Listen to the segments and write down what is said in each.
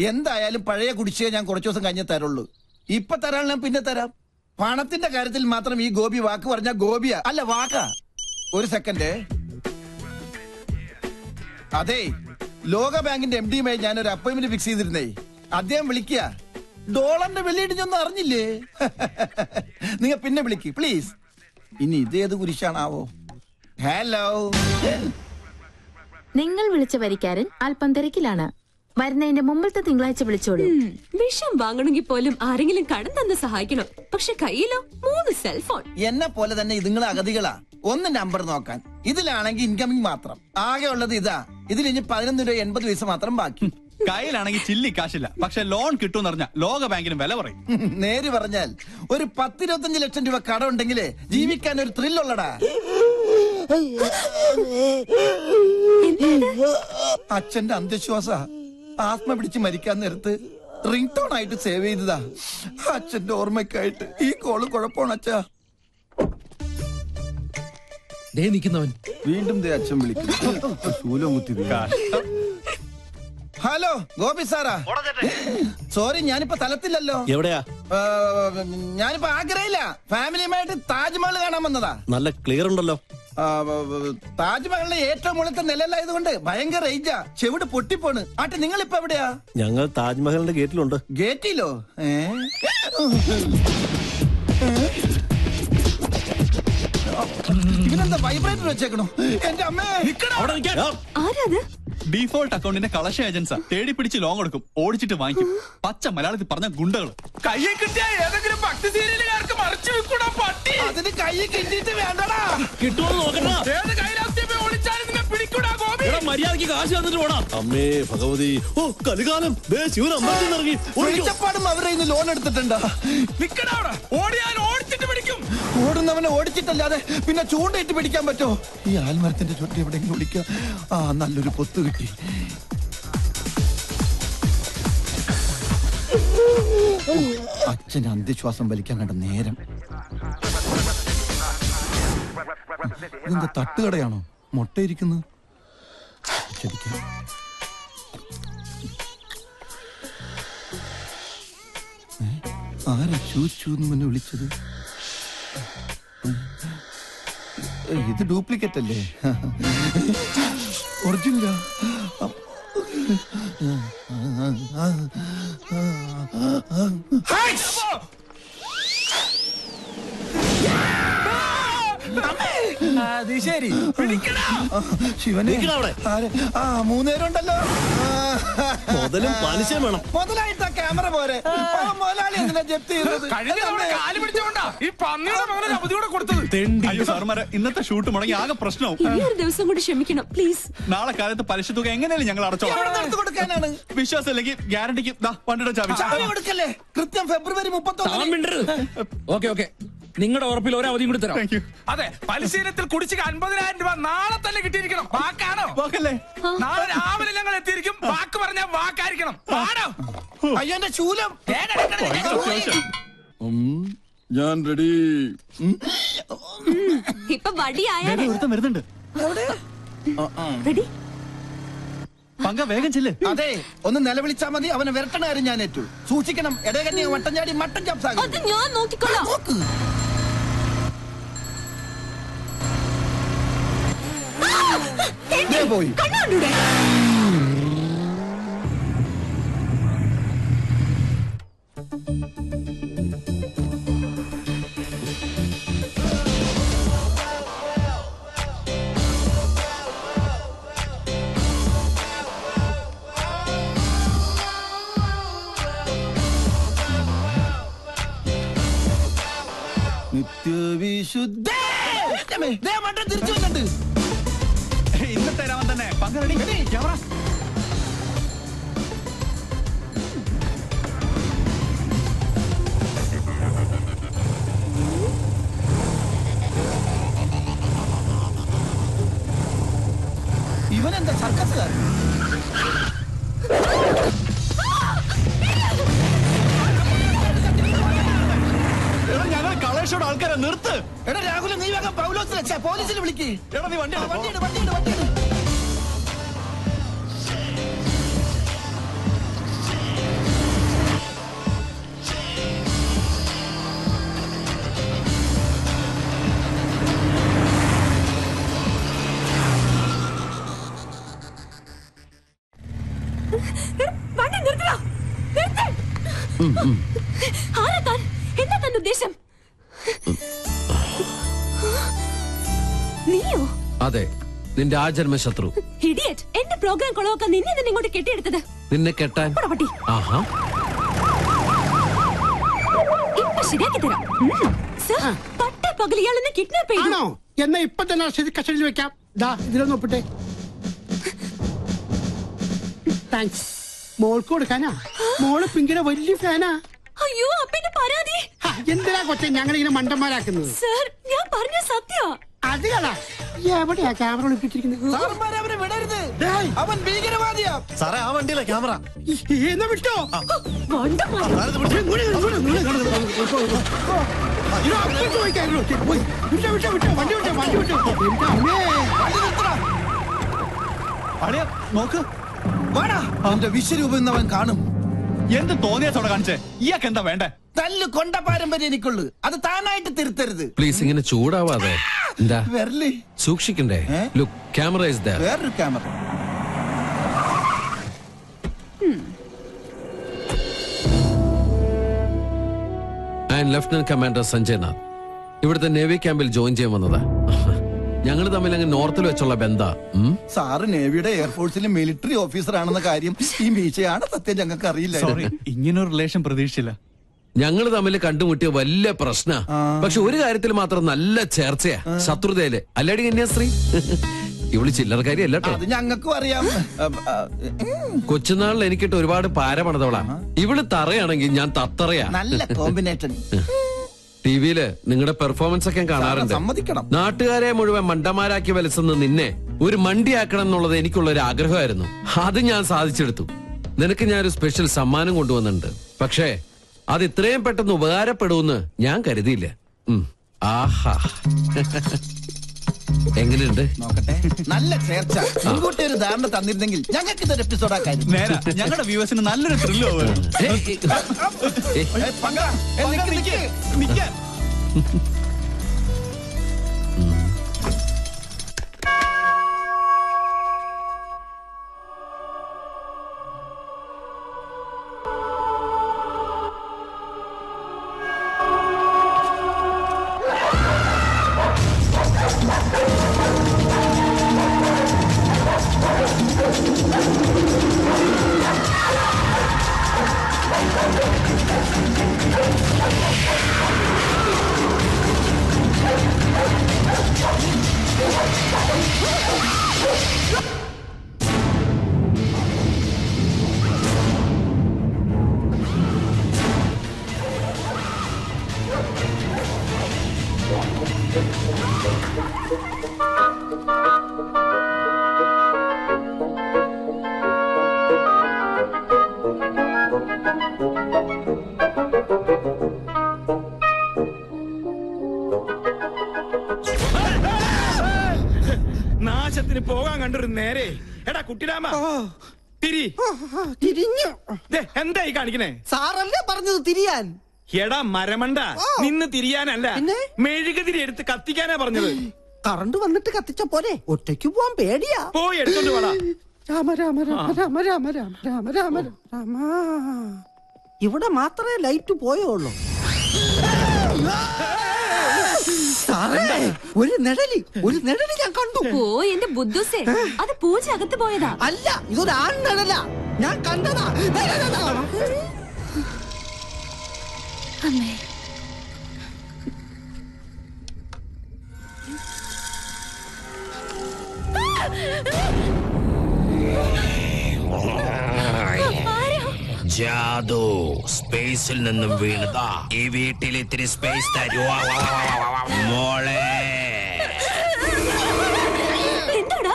എന്തായാലും പഴയ കുടിശ്ശിക ഞാൻ കുറച്ചു ദിവസം കഴിഞ്ഞേ തരുള്ളൂ. ഇപ്പൊ തരാൻ ഞാൻ പിന്നെ തരാം. പണത്തിന്റെ കാര്യത്തിൽ മാത്രം ഈ ഗോപി വാക്ക് പറഞ്ഞ ഗോപിയാ അല്ല വാക്കാ. ഒരു സെക്കൻഡ്. അതെ, ലോക ബാങ്കിന്റെ MD-യുമായി ഞാനൊരു അപ്പോയിന്റ്മെന്റ് ഫിക്സ് ചെയ്തിരുന്നേ. അദ്ദേഹം വിളിക്കുക. ഡോളറിന്റെ വെള്ളിയിടിഞ്ഞൊന്നും അറിഞ്ഞില്ലേ? നിങ്ങൾ പിന്നെ വിളിക്ക് പ്ലീസ്. ഇനി ഇതേത് കുരിശാണാവോ? ഹലോ, നിങ്ങൾ വിളിച്ച വരിക്കാരൻ അല്പം തിരക്കിലാണ്. വരുന്നതിന്റെ മുമ്പത്തെ തിങ്കളാഴ്ച വിളിച്ചോളൂ. വിഷം വാങ്ങണമെങ്കിൽ പോലും ആരെങ്കിലും കടം തന്ന് സഹായിക്കണം. പക്ഷെ കയ്യിലോ 3 സെൽഫോൺ. എന്നെ പോലെ തന്നെ ഇതുങ്ങളെ അഗതികളാ. ഒന്ന് നമ്പർ നോക്കാൻ. ഇതിലാണെങ്കിൽ ഇൻകമിങ് മാത്രം. ആകെ ഉള്ളത് ഇതാ. ഇതിൽ ഇനി 11 രൂപ 80 പൈസ മാത്രം ബാക്കി. കയ്യിലാണെങ്കിൽ ചില്ലി കാശില്ല. പക്ഷെ ലോൺ കിട്ടും പറഞ്ഞ ലോക ബാങ്കിന് വില പറയും. നേര് പറഞ്ഞാൽ ഒരു 10-25 ലക്ഷം രൂപ കടം ഉണ്ടെങ്കിലേ ജീവിക്കാൻ ഒരു ത്രില്ലുള്ളടാ. അച്ഛന്റെ അന്ധവിശ്വാസ. ആത്മ പിടിച്ച് മരിക്കാൻ നേരത്ത് റിംഗ് ടോൺ ആയിട്ട് സേവ് ചെയ്തതാ. അച്ഛന്റെ ഓർമ്മയ്ക്കായിട്ട്. ഈ കോള് കുഴപ്പമാണ് അച്ഛാ. വീണ്ടും അച്ഛൻ വിളിക്കും. ശൂലം കുത്തി. Hello Gopi Sarah. സോറി, ഞാനിപ്പോ തലത്തില്ലല്ലോ. എവിടെയാ? ഞാനിപ്പോ ആഗ്രയില്ല. ഫാമിലിയുമായിട്ട് താജ്മഹൽ കാണാൻ വന്നതാ. നല്ല ക്ലിയർ ഉണ്ടല്ലോ. താജ്മഹലിലെ ഏറ്റവും മുകളിലത്തെ നിലയിലായതുകൊണ്ട് ഭയങ്കര റേഞ്ചാ. ചെവിട് പൊട്ടിപ്പോണ്. ആട്ടെ, നിങ്ങളിപ്പോ എവിടെയാ? ഞങ്ങൾ താജ്മഹലിന്റെ ഗേറ്റിലുണ്ട്. ഗേറ്റിലോ? ഇവനെന്താ വൈബ്രേറ്റർ വെച്ചേക്കണോ? എന്റെ അമ്മേ. ആരാത്? ഡീഫോൾട്ട് അക്കൗണ്ടിന്റെ കളക്ഷൻ ഏജൻസാ. തേടി പിടിച്ച് ലോൺ കൊടുക്കും, ഓടിച്ചിട്ട് വാങ്ങിക്കും. പച്ച മലയാളത്തിൽ പറഞ്ഞ ഗുണ്ടകൾ. കയ്യെ കിട്ടിയ ഏതെങ്കിലും ഭക്തി സീരിയലുകാർക്ക് മറിച്ചു വെക്കൂടാ പട്ടി. അതിന് കയ്യെ കിട്ടിയിട്ട് വേണ്ടടാ. കിട്ടുമോ നോക്കണ്ട. ഏത് കൈലാസ്യമേ ഒളിച്ചാലും നിന്നെ പിടിക്കൂടാ ഗോപി. മര്യാദക്ക് കാശ് തന്നിട്ട് പോടാ. അമ്മേ ഭഗവതി. ഓ കലികാലം. ശിവൻ അമ്പലത്തിൽ ഇറങ്ങി. ഒഴിച്ചപ്പാടും അവരെ ഇന്ന് ലോൺ എടുത്തിട്ടുണ്ടാ. നിക്കടാ അവിടെ. ഓടിയാൽ ഓടിച്ചിട്ട് പിടിക്കും. ഓടുന്നവനെ ഓടിച്ചിട്ടല്ലാതെ പിന്നെ ചൂണ്ടയിട്ട് പിടിക്കാൻ പറ്റോ? ഈ ആൽമരത്തിന്റെ ചുറ്റി എവിടെയെങ്കിലും വിളിക്കാം. നല്ലൊരു പൊത്ത് കിട്ടി. അച്ഛന് അന്ധവിശ്വാസം വലിക്കാൻ കണ്ട നേരം. ഇതെന്താ തട്ടുകടയാണോ? മുട്ടയിരിക്കുന്നത്. ആരാ ചൂന്ന് മുന്നെ വിളിച്ചത്? ഇത് ഡ്യൂപ്ലിക്കേറ്റ് അല്ലേ? ഒറിജിനലാ? ശരി, ശിവനെ. മൂന്നേരം ഉണ്ടല്ലോ. മുതലും പലിശയും വേണം. മുതലായിട്ട് ക്യാമറ പോരെ. മുതലാളി എന്തിനാ ജപ്തി ചെയ്തത്? കാല് പിടിച്ചോണ്ടാ ഈ പന്നിയുടെ മകനെ അവധിയോടെ കൊടുത്തത്. അയ്യോ സാർമാരെ, ഇന്നത്തെ ഷൂട്ട് മുടങ്ങി ആകെ പ്രശ്നവും. ഈ ഒരു ദിവസം കൂടി ക്ഷമിക്കണം പ്ലീസ്. നാളെ കാലത്ത് പലിശ തുക എങ്ങനെയാലും ഞങ്ങൾ അടച്ചോളാം. കൊടുക്കാനാണ് വിശ്വാസം ഇല്ലെങ്കിൽ ഗ്യാരണ്ടിക്ക് വണ്ടിയുടെ ചാവി കൊടുക്കല്ലേ? കൃത്യം ഫെബ്രുവരി 31. നിങ്ങളുടെ ഉറപ്പിൽ ഒരു അവധിയും കൂടി തരാം. അതെ, പരിശീലനത്തിൽ കുടിശ്ശിക 50,000 രൂപ നാളെ തന്നെ കിട്ടിയിരിക്കണം. വാക്കാണോ? വാക്കല്ലേ? നാളെ രാവിലെ ഞങ്ങൾ എത്തിയിരിക്കും. വാക്ക് പറഞ്ഞാൽ വാക്കായിരിക്കണം. ആണോ? അയ്യോ എന്റെ ശൂലം. ഞാൻ റെഡി. ഇപ്പൊ വടിയായാലേ വരുന്നുണ്ട്. റെഡി. പങ്ക വേഗം ചെല്ല്. അതെ, ഒന്ന് നിലവിളിച്ചാ മതി. അവനെ വിരട്ടണ കാര്യം ഞാൻ ഏറ്റു. സൂക്ഷിക്കണം. ഇടകന്യ വട്ടം ചാടി മട്ടൻ ചാപ്സാകും. അത് ഞാൻ നോക്കിക്കൊള്ളാം. പോയി. നിത്യവിശുദ്ധ തിരിച്ചു വന്നിട്ട് ഇന്നത്തെ രാമൻ തന്നെ. പങ്ക റെഡി. ക്യാമറ. ഇവനെന്താ സർക്കസുകാരൻ? ഞങ്ങൾ കളേഷോട് ആൾക്കാരെ നിർത്ത്. എടാ രാഹുൽ, നീ വേഗം പൗലോസിനെ പോലീസിൽ വിളിക്ക്. എടാ നീ വണ്ടി വണ്ടി നിർത്തടാ. നിർത്ത്. ആരാ താൻ? എന്താ തന്റെ ഉദ്ദേശം? നീയോ? അതെ, നിന്റെ ആ ജന്മശത്രു. ഇഡിയറ്റ്. എന്റെ പ്രോഗ്രാം കൊളവാക്കാൻ നിന്നെ തന്നെ ഇങ്ങോട്ട് കെട്ടിയെടുത്തത്. നിന്നെ കെട്ടാൻ? പട്ടി. ആഹാ, ഇപ്പൊ ശരിയാക്കി തരാം. സർ, പട്ട പകൽ ഇയാളെന്നെ കിഡ്നാപ്പ് ചെയ്തു. എന്നാ ഇപ്പൊ തന്നെ കസ്റ്റഡിയിൽ വെക്കാം. ഇതിലൊന്ന് ഒപ്പിട്ടെ. താങ്ക്സ്. മോൾക്ക് കൊടുക്കാനാ? മോള് പിങ്കിയുടെ വലിയ ഫാനാ. അയ്യോ, അപ്പന്റെ പരാതി. എന്തിനാ കൊച്ചെ ഞങ്ങളിങ്ങനെ മണ്ടന്മാരാക്കുന്നത്? സർ, ഞാൻ പറഞ്ഞ സത്യ. അത് കളാ. എവിടെയാ ക്യാമറ ഒളിപ്പിച്ചിരിക്കുന്നത്? അവനെ വിടരുത്, അവൻ ഭീകരവാദിയാ. സാറേ, ആ വണ്ടിയിലെ ക്യാമറ. എന്നാ വിട്ടോ. അളിയ നോക്ക്, അവന്റെ വിശ്വരൂപം ഇന്ന് അവൻ കാണും. എന്ത് തോന്നിയാസോടെ കാണിച്ചേ? ഇയാൾക്ക് എന്താ വേണ്ടേ? തല്ല് കൊണ്ട പാരമ്പര്യം എനിക്കുള്ളു, അത് താനായിട്ട് തിരുത്തരുത്. പ്ലീസ് ഇങ്ങനെ ചൂടാവാതെ. എന്താ വരല് സൂക്ഷിക്കണ്ടേ? Look, camera is there. വേറൊരു camera. And lieutenant commander Sanjay Nath ഇവിടുത്തെ നേവി ക്യാമ്പിൽ ജോയിൻ ചെയ്യാൻ വന്നതാ. ഞങ്ങൾ തമ്മിൽ അങ്ങ് നോർത്തിൽ വെച്ചുള്ള ബന്ധ. സാറ് നേവിയുടെ എയർഫോഴ്സിലെ മിലിറ്ററി ഓഫീസർ ആണെന്ന കാര്യം ഈ മീശയാണ് സത്യം ഞങ്ങൾക്ക് അറിയില്ല. സോറി, ഇങ്ങനൊരു റിലേഷൻ പ്രതീക്ഷിച്ചില്ല. ഞങ്ങൾ തമ്മിൽ കണ്ടുമുട്ടിയ വലിയ പ്രശ്ന. പക്ഷെ ഒരു കാര്യത്തിൽ മാത്രം നല്ല ചേർച്ചയാ, ശത്രുതയില്. അല്ലടി കന്യാസ്ത്രീ, ഇവള് ചില്ലറക്കാരി അല്ലട്ടോ. അത് ഞങ്ങൾക്കും അറിയാം. കൊച്ചുനാളിൽ എനിക്കിട്ട് ഒരുപാട് പാര പണിതവളാ. ഇവള് തറയാണെങ്കിൽ ഞാൻ തത്തറയാ. നല്ല കോമ്പിനേഷൻ. ടിവിയില് നിങ്ങളുടെ പെർഫോമൻസ് ഒക്കെ കാണാറുണ്ട്. സമ്മതിക്കണം. നാട്ടുകാരെ മുഴുവൻ മണ്ടന്മാരാക്കി വലിച്ചെന്ന് നിന്നെ ഒരു മണ്ടിയാക്കണം എന്നുള്ളത് എനിക്കുള്ള ഒരു ആഗ്രഹമായിരുന്നു. അത് ഞാൻ സാധിച്ചെടുത്തു. നിനക്ക് ഞാനൊരു സ്പെഷ്യൽ സമ്മാനം കൊണ്ടുവന്നിട്ടുണ്ട്. പക്ഷേ അത് ഇത്രയും പെട്ടെന്ന് ഉപകാരപ്പെടുമെന്ന് ഞാൻ കരുതിയില്ല. ആഹാ, എങ്ങനെയുണ്ട്? നോക്കട്ടെ. നല്ല ചേർച്ച. മുൻകൂട്ടി ഒരു ധാരണ തന്നിരുന്നെങ്കിൽ ഞങ്ങൾക്ക് ഇതൊരു എപ്പിസോഡ് ആക്കായിരുന്നു. നേരെ ഞങ്ങളുടെ വ്യൂവേഴ്സിന് നല്ലൊരു ത്രില്ല് നാശത്തിന് പോകാൻ കണ്ടൊരു നേരെ. എടാ കുട്ടിരാമ, തിരിഞ്ഞു. എന്തായി കാണിക്കണേ? സാറല്ലേ പറഞ്ഞത് തിരിയാൻ? എടാ മരമണ്ട, നിന്ന് തിരിയാനല്ല, മെഴുകുതിരി എടുത്ത് കത്തിക്കാനാ പറഞ്ഞത്. കറണ്ട് വന്നിട്ട് കത്തിച്ച പോലെ ഒറ്റയ്ക്ക് പോവാൻ പേടിയാ. പോയി എടുത്തോണ്ട് പോടാ. രാമ രാമ രാമ രാമ രാമ രാമ രാമ രാമ രാമ. ഇവിടെ മാത്രമേ ലൈറ്റ് പോയുള്ളൂ. ഒരു നിഴലി ഞാൻ കണ്ടു. ഓ എന്റെ ബുദ്ധുസേ, അത് പൂജ അകത്ത് പോയതാ. അല്ല, ഇതൊരു ആൺ നിഴല. ഞാൻ കണ്ടതാ. അമ്മേ, ജാദു സ്പേസിൽ നിന്നും വീണതാ. ഈ വീട്ടിൽ ഇത്തിരി സ്പേസ് തരുവാ മോളെ. എന്താടാ?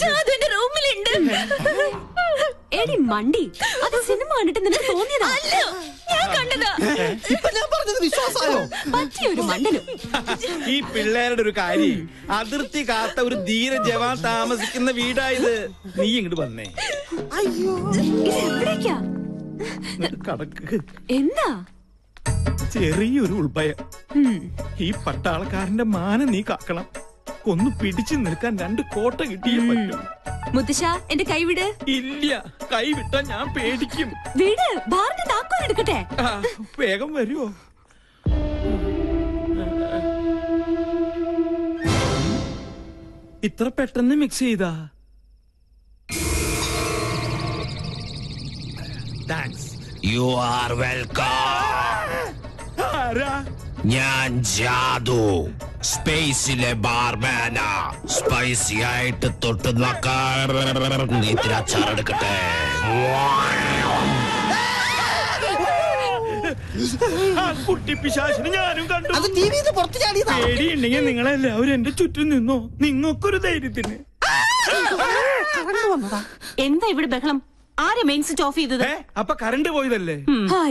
ജാദുവിന്റെ റൂമിലുണ്ട്. എടി മണ്ടി, അത് സിനിമ കണ്ടിട്ട് നിനക്ക് തോന്നിയതാ? ഞാൻ കണ്ടതാ. ഇപ്പൊ ഞാൻ പറഞ്ഞത് വിശ്വാസമായോ? പറ്റിയൊരു മണ്ടനും. ഈ പിള്ളേരുടെ ഒരു കാര്യം, അതിർത്തി കാത്ത ഒരു ധീര ജവാൻ താമസിക്കുന്ന വീടായത്. നീ ഇങ്ങോട്ട് വന്നേ. അയ്യോ, ഇത് എവിടേക്കാ? കടക്ക്. എന്താ? ചെറിയൊരു ഉൾഭയം. ഈ പട്ടാളക്കാരന്റെ മാനം നീ കാക്കണം. ഇവക്കൊന്ന് പിടിച്ചു നിൽക്കാൻ 2 കോട്ട കിട്ടിയേ പറ്റും. മുത്തശ്ശ എന്റെ കൈവിട്. ഇല്ല, കൈ വിട്ടാ ഞാൻ പേടിക്കും. വീട് ബാറിന്റെ താക്കോൽ എടുക്കട്ടെ. വേഗം വരുമോ? ഇത്ര പെട്ടെന്ന് മിക്സ് ചെയ്താ? താങ്ക്സ്. You are welcome. ആരാ? ഞാൻ ജാദു, സ്പേസിലെ ബാർമാനാ. സ്പൈസി ആയിട്ട് തൊട്ട് നോക്കാൻ ഇത്തിരി അച്ചാറെടുക്കട്ടെ. ആ കുട്ടി പിശാചിനെ ഞാനും കണ്ടു. അത് ടിവിന്ന് പുറത്ത് ചാടിയതാ. പേടിയുണ്ടെങ്കിൽ നിങ്ങളെല്ലാവരും എന്റെ ചുറ്റും നിന്നോ. നിങ്ങൾക്കൊരു ധൈര്യത്തിന്. കറണ്ട് വന്നതാ. എന്താ ഇവിടെ ബഹളം? ആരെ മെയിൻ സ്വിച്ച് ഓഫ് ചെയ്തത്? അപ്പൊ കറണ്ട് പോയതല്ലേ?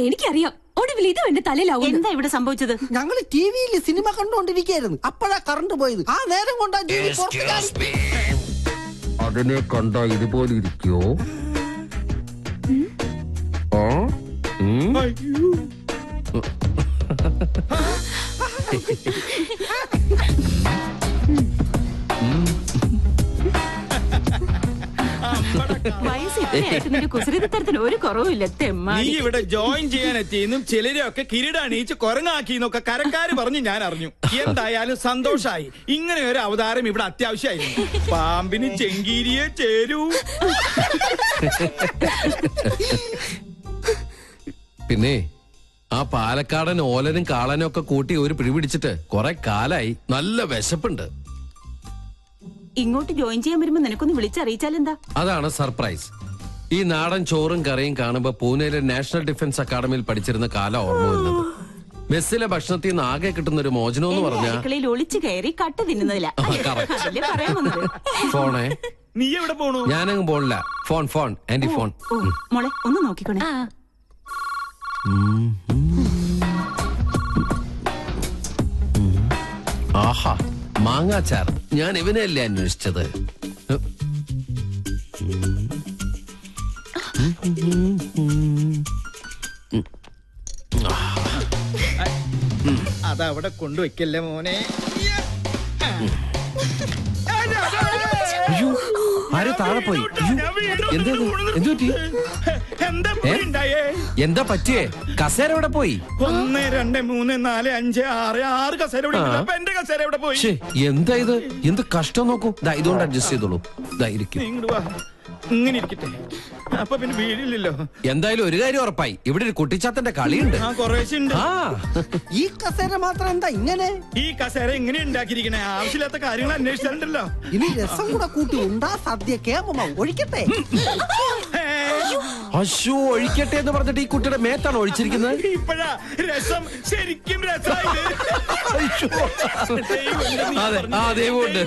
എനിക്കറിയാം. ഒടുവിൽ ഇതും എന്റെ തലയിലാവും. എന്താ ഇവിടെ സംഭവിച്ചത്? ഞങ്ങള് ടിവിയിൽ സിനിമ കണ്ടുകൊണ്ടിരിക്കുകയായിരുന്നു. അപ്പോഴാ കറണ്ട് പോയത്. ആ നേരം കൊണ്ടാ ടിവി പുറത്ത് ചാടി. അതിനെ കണ്ട ഇതുപോലെ ഇരിക്കോ? അയ്യോ. വയസ്സ് ഇത്രയായിട്ട് നിന്റെ കുസൃതിത്തരത്തിന് ഒരു കുറവുമില്ല. നീ തെമ്മാടി. ഇവിടെ ജോയിൻ ചെയ്യാൻ എത്തിയെന്നും ചിലരെയൊക്കെ കിരീടണിയിച്ച് കുരങ്ങാക്കിന്നൊക്കെ കരക്കാര് പറഞ്ഞ് ഞാൻ അറിഞ്ഞു. എന്തായാലും സന്തോഷായി. ഇങ്ങനെ ഒരു അവതാരം ഇവിടെ അത്യാവശ്യമായിരുന്നു. പാമ്പിന് ചെങ്കീരിയെ ചേരൂ. പിന്നെ ആ പാലക്കാടൻ ഓലനും കാളനും ഒക്കെ കൂട്ടി ഒരു പിടി പിടിച്ചിട്ട് കുറെ കാലായി. നല്ല വിശപ്പുണ്ട്. ഇങ്ങോട്ട് ജോയിൻ ചെയ്യാൻ വരുമ്പോ നിനക്കൊന്ന് വിളിച്ചറിയിച്ചാലെന്താ? അതാണ് സർപ്രൈസ്. ഈ നാടൻ ചോറും കറിയും കാണുമ്പോ പൂനെയിലെ നാഷണൽ ഡിഫൻസ് അക്കാദമിയിൽ പഠിച്ചിരുന്ന കാലം ഓർമ്മ വരുന്നത്. മെസ്സിലെ ഭക്ഷണത്തിൽ നിന്ന് ആകെ കിട്ടുന്ന ഒരു മോചനം എന്ന് പറഞ്ഞാൽ അടുക്കളയിൽ ഒളിച്ചു കയറി കട്ട് തിന്നുന്നതില്ല. അതല്ലേ പറയാൻ വന്നത്. ഫോണേ. നീ എവിടെ പോണു? ഞാനങ്ങ് പോണില്ല. Phone aunty phone. മോളെ ഒന്ന് നോക്കിക്കോണേ. ആഹാ, മാങ്ങാച്ചാർ. ഞാൻ ഇവനെയല്ലേ അന്വേഷിച്ചത്. അതവിടെ കൊണ്ടുവയ്ക്കല്ലേ മോനെ. അയ്യോ, ആരും താഴെ പോയി. എന്താ പറ്റിയേ? കസേര എവിടെ പോയി? 1 2 3 4 5 6 കസേര ഇവിടെ ഉണ്ട്. അപ്പൊ എന്റെ കസേര എവിടെ പോയി? എന്താ ഇത്? എന്ത് കഷ്ടം നോക്കൂ. ഇതുകൊണ്ട് അഡ്ജസ്റ്റ് ചെയ്തോളൂ. ഇരിക്കും. ഇങ്ങനെ ഇരിക്കട്ടെ. അപ്പൊ പിന്നെ വീടില്ലല്ലോ. എന്തായാലും ഒരു കാര്യം ഉറപ്പായി, ഇവിടെ ഒരു കുട്ടിച്ചാത്തന്റെ കളിയുണ്ട്. ഈ കസേര മാത്രം എന്താ ഇങ്ങനെ? ഈ കസേര എങ്ങനെ ഉണ്ടാക്കിയിരിക്കണേ? ആവശ്യമില്ലാത്ത കാര്യങ്ങൾ അന്വേഷിച്ചിട്ടുണ്ടല്ലോ. ഇനി രസം കൂടെ കൂട്ടി ഉണ്ടാ സദ്യ കേമമാവും. ഒഴിക്കട്ടെ. അശോ, ഒഴിക്കട്ടെ എന്ന് പറഞ്ഞിട്ട് ഈ കുട്ടിയുടെ മേത്താണ് ഒഴിച്ചിരിക്കുന്നത്. ഇപ്പഴാ രസം ശരിക്കും രസമായിട്ട്. അതെ, ദൈവമുണ്ട്.